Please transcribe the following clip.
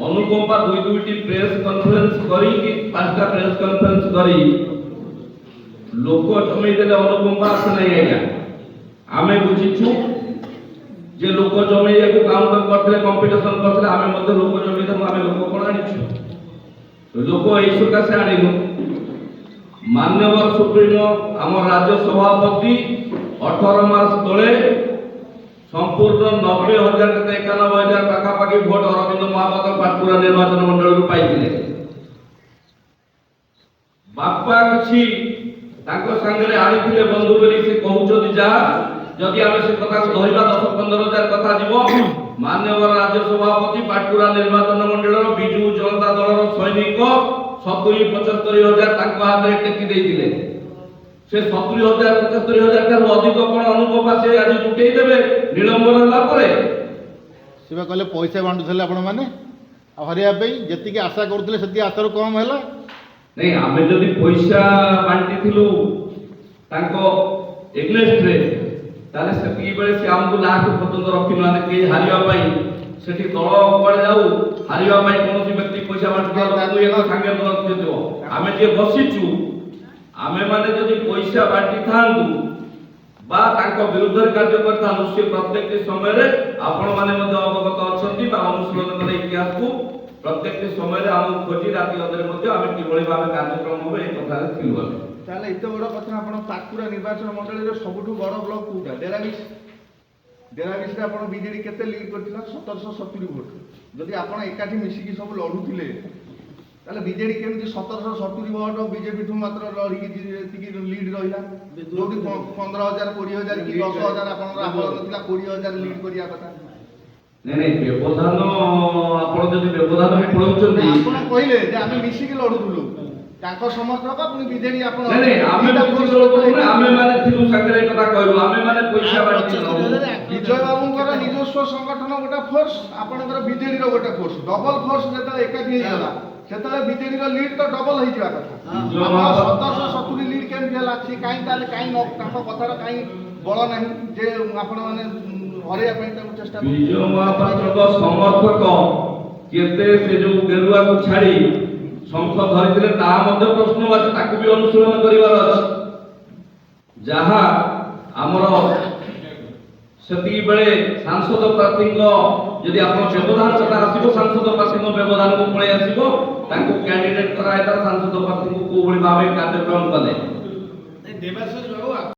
अनुकंपा दुईटी press conference करी पांचटा press conference करी लोक जमी देले अनुकंपा आस नहीं आज्ञा आमे बुझीछु जे लोक जमी को काउंटर करथले कंपटीशन करथले आमे मध्ये लोक जमी दे आमे लोक कोन आनिछु लोक एई सकासे आनिलु माननीय सुप्रीमो आम राज्य सभापति 18 मास तले संपूर्ण 90,000 91,000 पाखापाखि भोट अरविंद महापात्र पाटकुरा निर्वाचन मंडल पाई बापा किछि तांको संगे आनिथिले बंधु बोली से कहउछथि जा जदि आमे से कथा धरिबा 10-15,000 कथा जीवो माननीय राज्य सभापति पाटकुरा निर्वाचन मंडल बिजू जनता दलर सैनिक 70-75,000 तांको हाथ रे टेकी देइथिले से 70,000-75,000 ठाରୁ ଅଧିକ कोन अनुकंपा से आज जुटेई देबे निलंबन होला परे सिबा कहले पैसा बांटुथले आपण माने हरिया पे जति के आशा करथले सती आशार कम हैला नहीं आमे जदि पैसा बांटी थिलु तांको एग्नेस्ट रे ताले सती बेले से हमकु लाख पतंग रखि माने के हारिया पई सेठी तळ पड़े जाऊ हारिया पई कोनोसी व्यक्ति पैसा बांटतो ताकू एक संगे रख देतो आमे जे बसिचु आमे माने जदि पैसा बांटी थांतु बा तांको विरुद्ध कार्य करता से प्रत्येक समय रे आपण माने मध्ये अवगत अछंती बा अनुसरण करे इतिहास को प्रत्येक समय रे हम खोजी राती अदरे मध्ये आमे किबळी भाबे कार्यक्रम होबे ए कथा रे थिलु आमे ताले इते बड़ कथा आपण पाटकुरा निर्वाचन मंडली रे सबठु बड़ ब्लॉक कोटा डेराबिस रे आपण बीजेडी केते लीड करथिला 1770 वोट जदि आपण एकाठी मिसी की सब लढुथिले ताले बीजेडी केमति 1770 वोट बीजेपी ठू मात्र लढी की लीड रहिला जोडी 15,000 20,000 की 10,000 आपण आबल नथिला 20,000 लीड करिया कथा नहीं व्यवधान आपण जदि व्यवधान पळौचंती आपण कहिले जे आमे मिसी की लढुथुलु ताको समर्थक पुनी बीजेडी आपण नहीं आमे मिसी लढुथुलु आमे माने थिलु संगे कथा कहलु आमे माने पैसा बांटी विजय बाबूंकर निजस्व संगठन गोटे फोर्स आपणकर बीजेडी रो गोटे फोर्स डबल फोर्स जेता एकाठी हेला सेतले बीजेडी रो लीड तो डबल होई जिवा कथा 1770 लीड केम देला छी काई ताले काई न ताको कथार काई बळ नाही जे आपण माने हरिया पई ताको चेष्टा विजय महापात्र को समर्थक केते से जो गेरुआ को छाड़ी संख धरिथिले ता मध्ये प्रश्नवाची ताकू भी अनुसरण करिवार अछि जहा हमर सेती बेले सांसद प्रार्थी यदि आपण व्यवधान कथा आसीबो सांसद प्रार्थी व्यवधान को पळे आसीबो ताकू कैंडिडेट करायता सांसद प्रार्थी को कोबळी भाबे कार्यक्रम कले देवाशिष बाबू